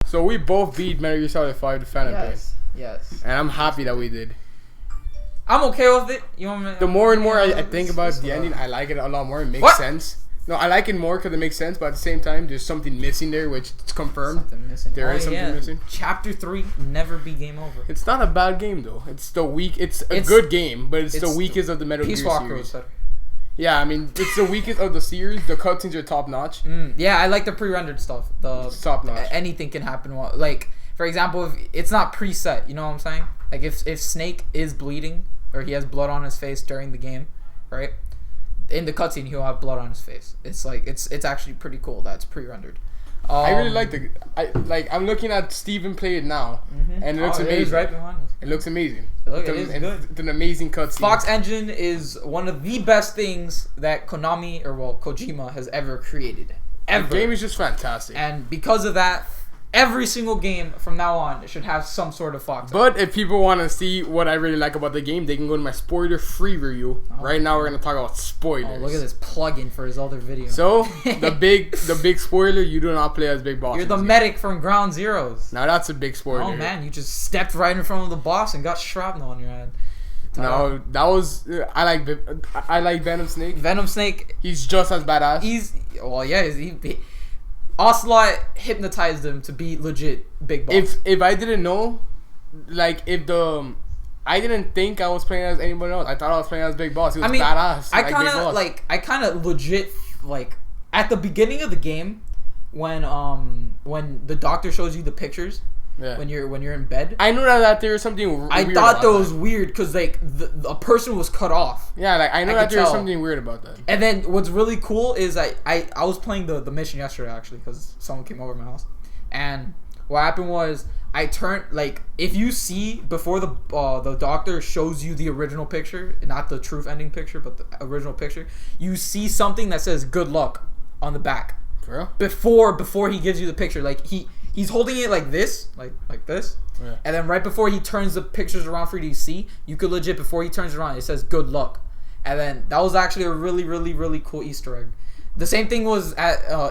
So we both beat Metal Gear Solid 5 the Phantom Pain. Yes. And I'm happy that we did. I'm okay with it. You want me? The more and more I think about the ending, I like it a lot more. It makes sense. No, I like it more because it makes sense, but at the same time, there's something missing there, which is confirmed. There is something missing. Chapter 3, never be game over. It's not a bad game though. It's the weak. It's a good game, but it's the weakest of the Metal Gear series. Yeah, I mean, it's the weakest of the series. The cutscenes are top notch. Yeah, I like the pre-rendered stuff. It's top notch. Anything can happen. Like, for example, if it's not preset, you know what I'm saying? Like, if Snake is bleeding or he has blood on his face during the game, right? In the cutscene, he'll have blood on his face. It's like it's actually pretty cool. That's pre-rendered. I really like I'm looking at Steven play it now, and it looks amazing. It is right behind us. It looks amazing. Look, it is good. It's an amazing cutscene. Fox Engine is one of the best things that Kojima has ever created. Ever. The game is just fantastic. And because of that, every single game from now on should have some sort of Fox. But if people want to see what I really like about the game, they can go to my spoiler-free review. Right now, we're gonna talk about spoilers. Oh, look at this plug-in for his other video. So the big spoiler: you do not play as Big Boss. You're the medic from Ground Zeroes. Now that's a big spoiler. Oh man, you just stepped right in front of the boss and got shrapnel on your head. No, that was I like Venom Snake. Venom Snake. He's just as badass. Ocelot hypnotized him to be legit Big Boss. If I didn't know, like I didn't think I was playing as anyone else. I thought I was playing as Big Boss. He was badass. I kind of legit at the beginning of the game when the doctor shows you the pictures. Yeah. When you're in bed, I knew that there was something. I thought that was weird because a person was cut off. Yeah, I know that there was something weird about that. And then what's really cool is I was playing the mission yesterday actually because someone came over to my house, and what happened was I turned if you see before the doctor shows you the original picture, not the truth ending picture, but the original picture, you see something that says "Good luck" on the back. For real? Before he gives you the picture, He's holding it like this, like this, yeah. And then right before he turns the pictures around for you to see, you could legit before he turns around, it says "Good luck," and then that was actually a really, really, really cool Easter egg. The same thing was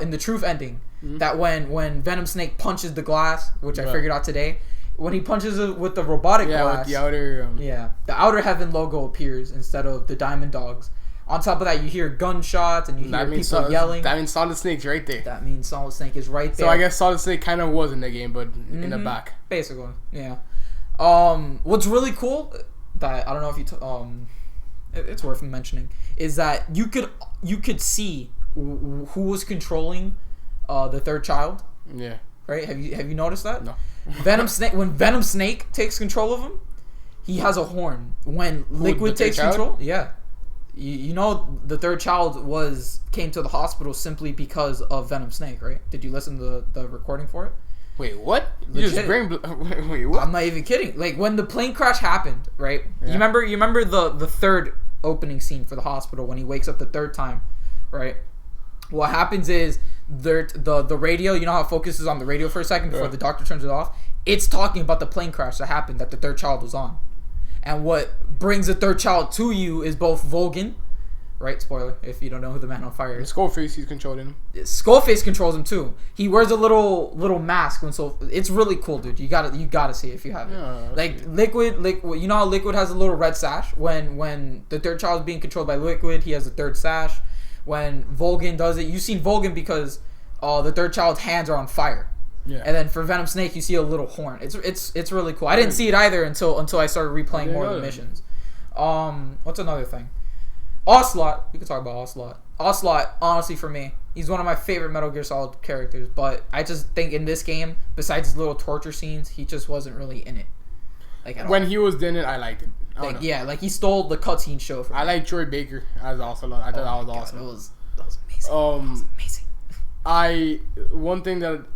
in the truth ending, that when Venom Snake punches the glass, which I figured out today, when he punches it with the robotic glass, with the outer, the Outer Heaven logo appears instead of the Diamond Dogs. On top of that, you hear gunshots and you hear people yelling. That means Solid Snake's right there. That means Solid Snake is right there. So I guess Solid Snake kind of was in the game, but in the back. Basically, yeah. What's really cool that I don't know if it's worth mentioning is that you could see who was controlling the third child. Yeah. Right? Have you noticed that? No. When Venom Snake takes control of him, he has a horn. When Liquid takes control, yeah. You know the third child came to the hospital simply because of Venom Snake, right? Did you listen to the recording for it? Wait, what? You just wait, what? I'm not even kidding. When the plane crash happened, right? Yeah. You remember the third opening scene for the hospital when he wakes up the third time, right? What happens is the radio, you know how it focuses on the radio for a second before the doctor turns it off? It's talking about the plane crash that happened that the third child was on. And what brings the third child to you is both Volgin, right? Spoiler, if you don't know who the Man on Fire is. Skullface, he's controlling him. Skullface controls him too. He wears a little mask it's really cool, dude. You gotta see it if you haven't. Yeah, Liquid, you know how Liquid has a little red sash? When the third child is being controlled by Liquid, he has a third sash. When Volgin does it, you've seen Volgin because the third child's hands are on fire. Yeah. And then for Venom Snake, you see a little horn. It's really cool. I didn't see it either until I started replaying more of the missions. What's another thing? Ocelot. We could talk about Ocelot. Ocelot, honestly, for me, he's one of my favorite Metal Gear Solid characters. But I just think in this game, besides his little torture scenes, he just wasn't really in it. When he was in it, I liked it. He stole the cutscene show from me. I like Troy Baker as Ocelot. I thought that was awesome. That was amazing. That was amazing. One thing that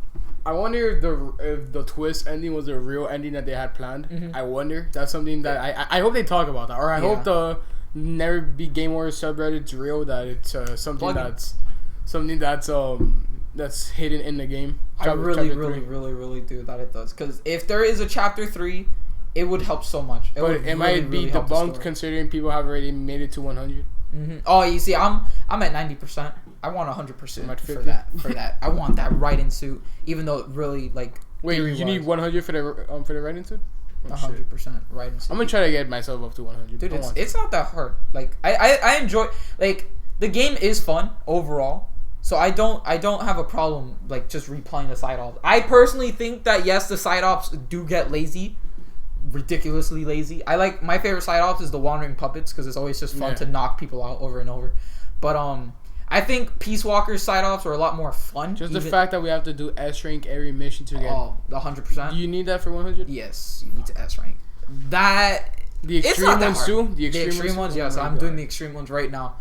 I wonder if the twist ending was the real ending that they had planned. Mm-hmm. I wonder. That's something that I hope they talk about that, or I hope the Never Be Game Over subreddit's real. That it's something that's hidden in the game. I really do that it does, because if there is a chapter 3, it would help so much. It might be debunked considering people have already made it to 100. Mm-hmm. Oh, you see, I'm at 90%. I want 100% for that. I want that right in suit, even though it really Wait, you need 100 for the writing suit? 100% writing suit. I'm gonna try to get myself up to 100. Dude, it's not that hard. Like I enjoy, like, the game is fun overall. So I don't have a problem like just replaying the side ops. I personally think that yes, the side ops do get lazy, ridiculously lazy. I like, my favorite side ops is the wandering puppets because it's always just fun to knock people out over and over. But I think Peace Walker's side ops are a lot more fun. Just the fact that we have to do S rank every mission to get. Oh, 100%. Do you need that for 100? Yes, you need to S rank. That the extreme ones too. The extreme ones, yes. I'm doing the extreme ones right now.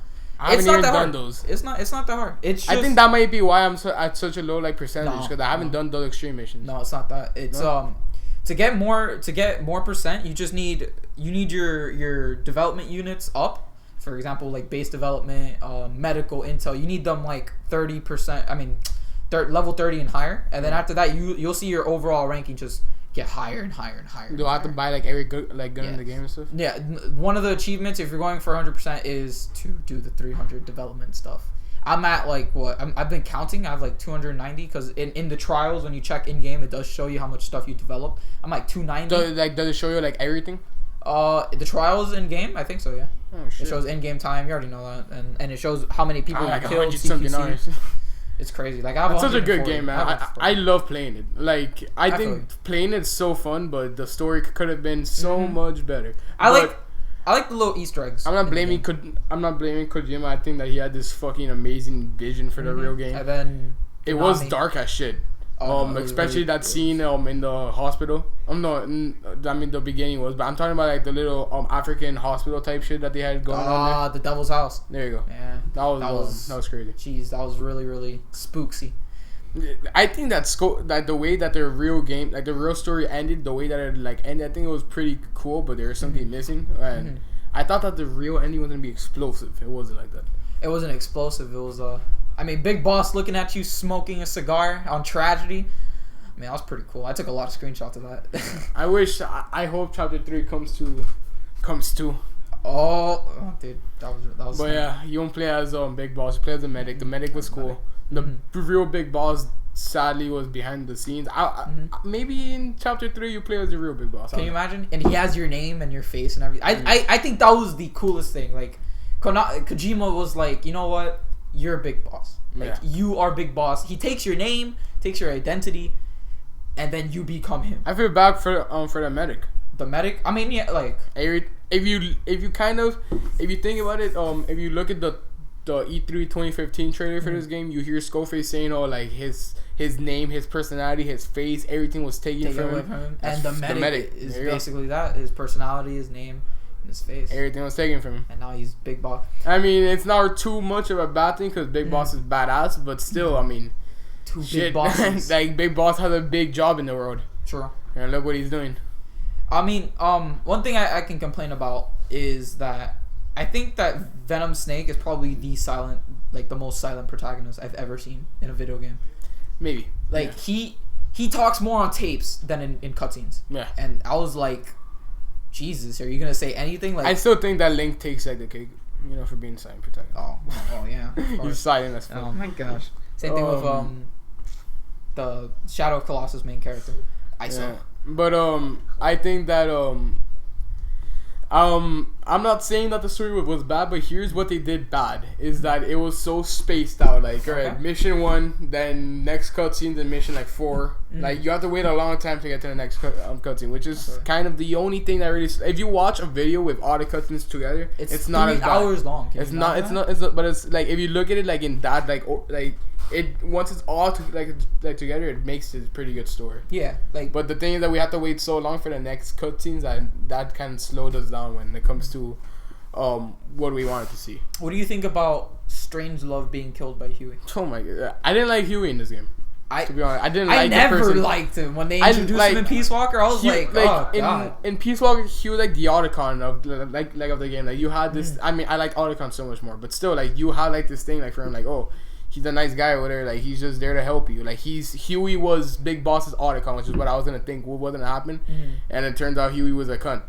I haven't even done those. It's not that hard. It's just, I think that might be why I'm at such a low like percentage because I haven't done those extreme missions. No, it's not that. It's to get more percent, you just need your development units up. For example, like base development, medical intel, you need them like 30%. I mean, level 30 and higher, and then after that, you'll see your overall ranking just get higher and higher and higher. Do I have to buy like every good gun in the game and stuff? Yeah, one of the achievements if you're going for 100% is to do the 300 development stuff. I'm at like I've been counting. I have like 290 because in the trials when you check in game, it does show you how much stuff you developed. I'm like 290. Does it show you like everything? The trials in game, I think so. Yeah. Oh shit. It shows in game time. You already know that, and it shows how many people you killed. It's crazy. Like it's such a good game, man. I love playing it. Like I think playing it's so fun, but the story could have been so much better. I like the little Easter eggs. I'm not blaming Kojima. I think that he had this fucking amazing vision for the real game. And then it was dark as shit. Especially really that scene in the hospital. I mean the beginning was, but I'm talking about like the little African hospital type shit that they had going on there. The Devil's House. There you go. Yeah, that was crazy. Jeez, that was really really spooky. I think that the way that the real game, like the real story ended, the way that it like ended, I think it was pretty cool. But there was something missing, and I thought that the real ending was gonna be explosive. It wasn't like that. It wasn't explosive. It was I mean, Big Boss looking at you smoking a cigar on Tragedy. I mean, that was pretty cool. I took a lot of screenshots of that. I hope Chapter 3 comes to. Oh, dude, that was. But yeah, you don't play as Big Boss. You play as the medic. The medic was cool. The real Big Boss sadly was behind the scenes. Maybe in Chapter 3 you play as the real Big Boss. Can you imagine? And he has your name and your face and everything. I think that was the coolest thing. Like, Kojima was like, you know what? You're a big boss. Like you are Big Boss. He takes your name, takes your identity, and then you become him. I feel bad for the medic. The medic. I mean, yeah, like if you think about it, if you look at the E3 2015 trailer for this game, you hear Skullface saying, "Oh, like his name, his personality, his face, everything was taken from him." And the medic is basically that. His personality, his name. His face. Everything was taken from him. And now he's Big Boss. I mean, it's not too much of a bad thing because Big Boss is badass, but still, I mean, big bosses. Like, Big Boss has a big job in the world. True. And look what he's doing. I mean, one thing I can complain about is that I think that Venom Snake is probably the most silent protagonist I've ever seen in a video game. Maybe. Like, he talks more on tapes than in cutscenes. Yeah. And I was like, Jesus, are you gonna say anything? Like, I still think that Link takes like the cake, for being silent protagonist. Oh yeah. He's silent as fuck. Oh my gosh. Same thing with the Shadow of Colossus main character, Iso. Yeah. But I think that I'm not saying that the story was bad, but here's what they did bad is that it was so spaced out. Like, alright, mission 1, then next cutscene, then mission like 4. Like, you have to wait a long time to get to the next cutscene, which is kind of the only thing that really. If you watch a video with all the cutscenes together, it's not as bad. 3 hours long. It's not. But it's like if you look at it like in that like it once it's all together, it makes it a pretty good story. Yeah, like. But the thing is that we have to wait so long for the next cutscenes that kind of slowed us down when it comes to what we wanted to see. What do you think about Strangelove being killed by Huey? Oh my god, I didn't like Huey in this game. To be honest, I didn't. I never liked him when they introduced him in Peace Walker. I was oh god. In Peace Walker, he was like the Otacon of of the game. Like you had this. I mean, I like Otacon so much more, but still, like you had like this thing like for him, like he's a nice guy or whatever. Like he's just there to help you. Like Huey was Big Boss's Otacon, which is what I was gonna think was gonna happen, and it turns out Huey was a cunt.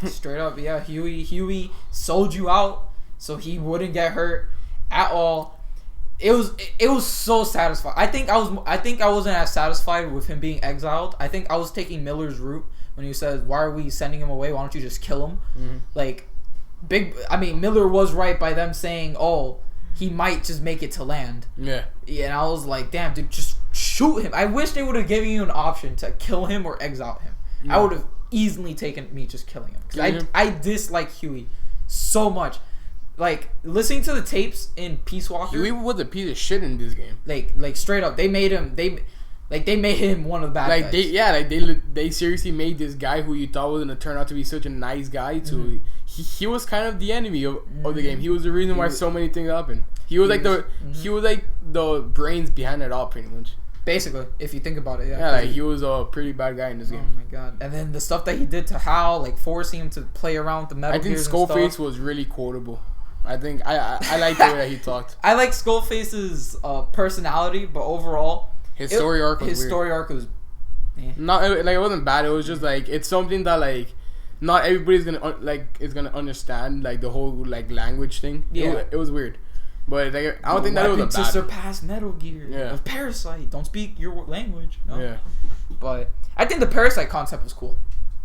Straight up, yeah. Huey sold you out so he wouldn't get hurt at all. it was so satisfying. I think I wasn't as satisfied with him being exiled. I think I was taking Miller's route when he says, "Why are we sending him away? Why don't you just kill him?" Mm-hmm. Like, Miller was right by them saying, "Oh, he might just make it to land." Yeah. And I was like, "Damn, dude, just shoot him." I wish they would have given you an option to kill him or exile him. Yeah. I would have easily taken me just killing him because I dislike Huey so much. Like, listening to the tapes in Peace Walker, Huey was a piece of shit in this game. Like straight up, they made him one of the bad guys. They seriously made this guy who you thought was gonna turn out to be such a nice guy to he was kind of the enemy of the game. He was the reason why so many things happened. He was like the brains behind it all, pretty much. Basically, if you think about it, yeah, like he was a pretty bad guy in this game. Oh my god! And then the stuff that he did to Hal, like forcing him to play around with the Metal Gears. I think Skullface was really quotable. I think I like the way that he talked. I like Skullface's personality, but overall, his story arc was not like it wasn't bad. It was just like it's something that like not everybody's gonna is gonna understand, like the whole like language thing. Yeah, it was weird, but like I don't think that it was to bad. Surpass Metal Gear. Yeah, of Parasite. Don't speak your language. No? Yeah, but I think the Parasite concept was cool.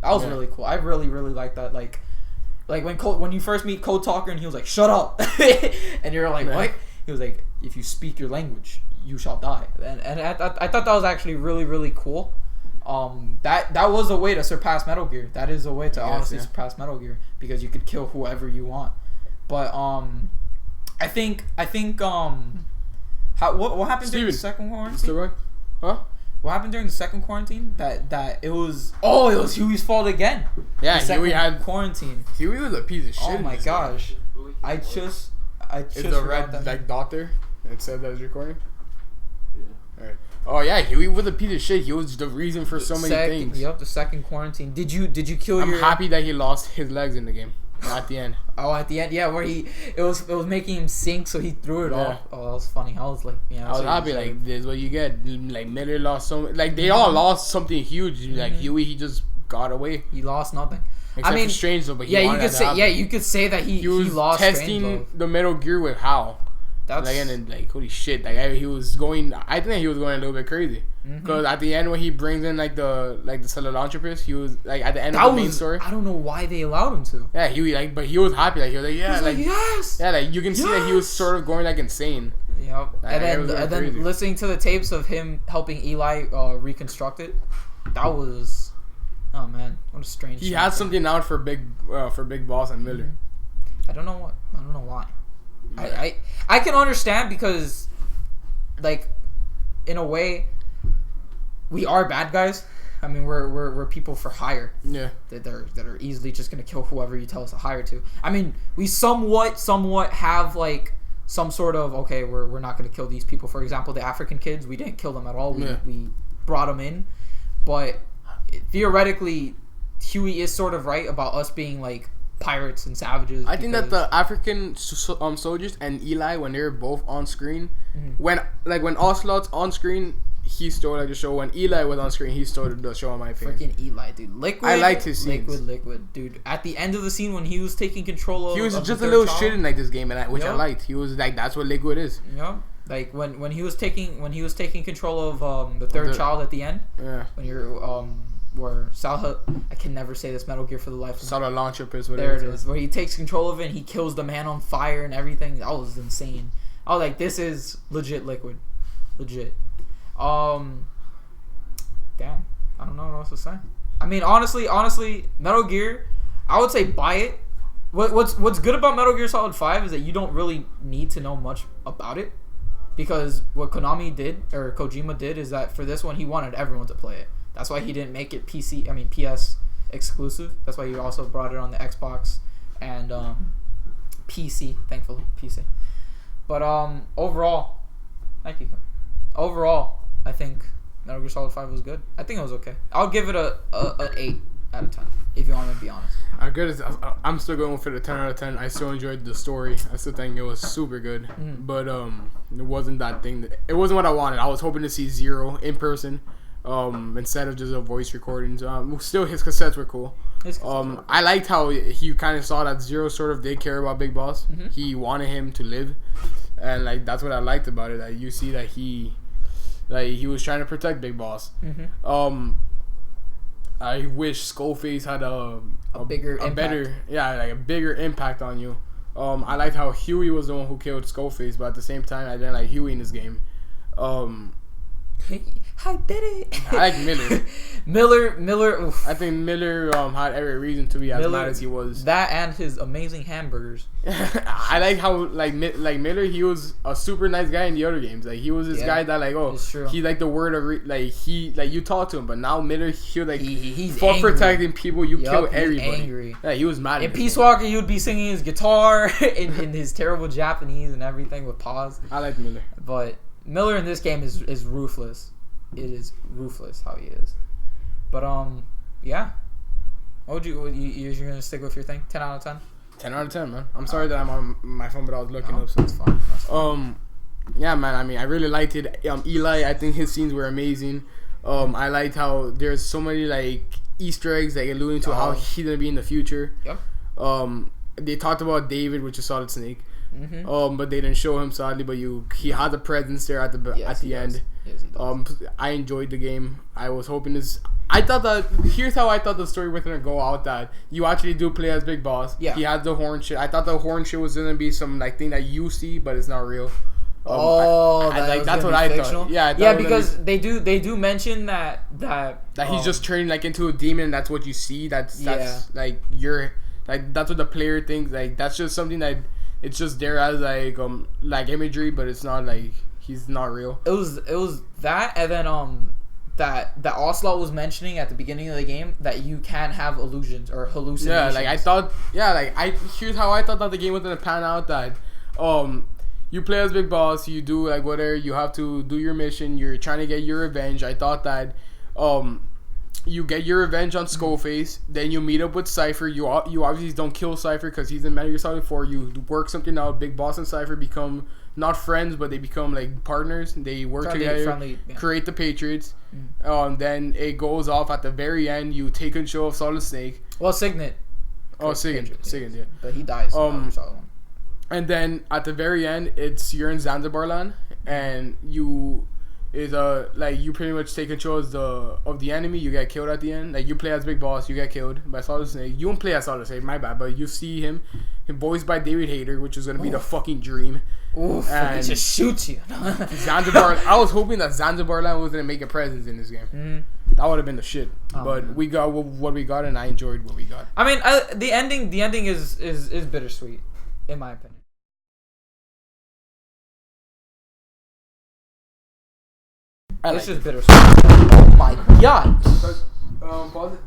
That was really cool. I really liked that. Like when you first meet Code Talker and he was like, "Shut up," and you're like, "What?" He was like, "If you speak your language, you shall die." And I thought that was actually really cool. That was a way to surpass Metal Gear. That is a way to honestly surpass Metal Gear because you could kill whoever you want. But I think what happened during the second quarantine? Still right? Huh? What happened during the second quarantine? That it was Huey's fault again. Yeah, Huey had quarantine. Huey was a piece of shit. Oh my gosh! I just is the red like doctor? It said that was recording. Yeah. All right. Oh yeah, Huey was a piece of shit. He was the reason for so many things. Yep, the second quarantine. Did you kill I'm happy that he lost his legs in the game. At the end. At the end, yeah, where it was making him sink, so he threw it off. Oh, that was funny. I was like, I was happy, like, this is what you get. Like, Miller lost like, they all lost something huge. Like, Huey, he just got away. He lost nothing. Except for Strangelove, but you could say that he lost testing the Metal Gear with Hal. That's like, and then, like, holy shit, like, I think he was going a little bit crazy. Because at the end, when he brings in like the Sahelanthropus, he was like at the end of the main story. I don't know why they allowed him to. Yeah, but he was happy. Like he was like, yeah, like yes. Yeah, like you can see that he was sort of going like insane. Yep. Like, and then listening to the tapes of him helping Eli reconstruct it, that was, oh man, what a strange. He had something out for Big Boss and Miller. I don't know why. Yeah. I can understand because, like, in a way, we are bad guys. I mean, we're people for hire. Yeah. That are easily just gonna kill whoever you tell us to hire to. I mean, we somewhat have like some sort of we're not gonna kill these people. For example, the African kids, we didn't kill them at all. We brought them in, but theoretically, Huey is sort of right about us being like pirates and savages. I think that the African soldiers and Eli, when they're both on screen, when Ocelot's on screen, he stole like the show. When Eli was on screen, he stole the show, in my opinion. Freaking Eli, dude. Liquid. I liked his scenes. Liquid, dude. At the end of the scene when he was taking control of, he was just a little shit in like this game, and which I liked. He was like, that's what Liquid is. Yeah. Like when he was taking control of the third child at the end. Yeah. When you're where I can never say this Metal Gear for the life of me. Sahelanthropus, whatever. There it is. Where he takes control of it and he kills the man on fire and everything. That was insane. I was like, this is legit Liquid. Legit. Damn. I don't know what else to say. I mean, honestly, Metal Gear, I would say buy it. What's good about Metal Gear Solid 5 is that you don't really need to know much about it. Because what Kojima did is that for this one, he wanted everyone to play it. That's why he didn't make it PS exclusive. That's why he also brought it on the Xbox and PC, thankfully, PC. But overall, thank you. Overall, I think Metal Gear Solid 5 was good. I think it was okay. I'll give it a 8 out of 10, if you want me to be honest. I'm still going for the 10 out of 10. I still enjoyed the story. I still think it was super good. But it wasn't that thing. It wasn't what I wanted. I was hoping to see Zero in person. Instead of just a voice recordings. Still his cassettes were cool. I liked how he kind of saw that Zero sort of did care about Big Boss. He wanted him to live, and like that's what I liked about it. That you see that he was trying to protect Big Boss. I wish Skullface had a bigger, better, like a bigger impact on you. I liked how Huey was the one who killed Skullface, but at the same time, I didn't like Huey in this game. I did it. I like Miller. Miller. Oof. I think Miller had every reason to be as mad as he was. That and his amazing hamburgers. I like how like Miller. He was a super nice guy in the other games. Like he was this guy that he like the word of you talk to him, but now Miller he's for angry. Protecting people. You kill everybody. Angry. Yeah, he was mad. In Peace Walker, he would be singing his guitar in his terrible Japanese and everything with pause. I like Miller, but Miller in this game is ruthless. It is ruthless how he is. But yeah. What would you're gonna stick with your thing? 10 out of 10. 10 out of 10, man. I'm sorry that I'm on my phone, but I was looking up, so it's fine. That's fine. Yeah, man. I mean, I really liked it. Eli, I think his scenes were amazing. I liked how there's so many like Easter eggs like alluding to how he's gonna be in the future. Yep. They talked about David, which is Solid Snake. But they didn't show him sadly. But he had a presence there at the end. Yes, he does. I enjoyed the game. I was hoping this. Here's how I thought the story was gonna go out. That you actually do play as Big Boss. Yeah. He has the horn shit. I thought the horn shit was gonna be some like thing that you see, but it's not real. That's what I thought. Yeah. Because they do mention that he's just turning like into a demon. And that's what you see. That's like you're like that's what the player thinks. Like that's just something that it's just there as like imagery, but it's not like. He's not real. It was that, and then that Ocelot was mentioning at the beginning of the game that you can have illusions or hallucinations. Yeah, like I thought. Yeah, like here's how I thought that the game was gonna pan out. That you play as Big Boss, you do like whatever, you have to do your mission. You're trying to get your revenge. I thought that you get your revenge on Skullface, then you meet up with Cypher. You obviously don't kill Cypher because he's in Metal Gear Solid 4. You work something out. Big Boss and Cypher become not friends, but they become like partners. They work together, create the Patriots. Then it goes off at the very end. You take control of Solid Snake. Well, Signet. Oh, Signet, yeah. But he dies. And then at the very end, you're in Zanzibar land, and you pretty much take control of the enemy. You get killed at the end. Like you play as Big Boss, you get killed by Solid Snake. You don't play as Solid Snake, my bad, but you see him voiced by David Hayter, which is gonna be the fucking dream. Oof, and he just shoots you. Zanzibar. I was hoping that Zanzibar land was gonna make a presence in this game. That would have been the shit. But we got what we got, and I enjoyed what we got. I mean, the ending is bittersweet, in my opinion. It's just bittersweet. Oh my god. Pause it.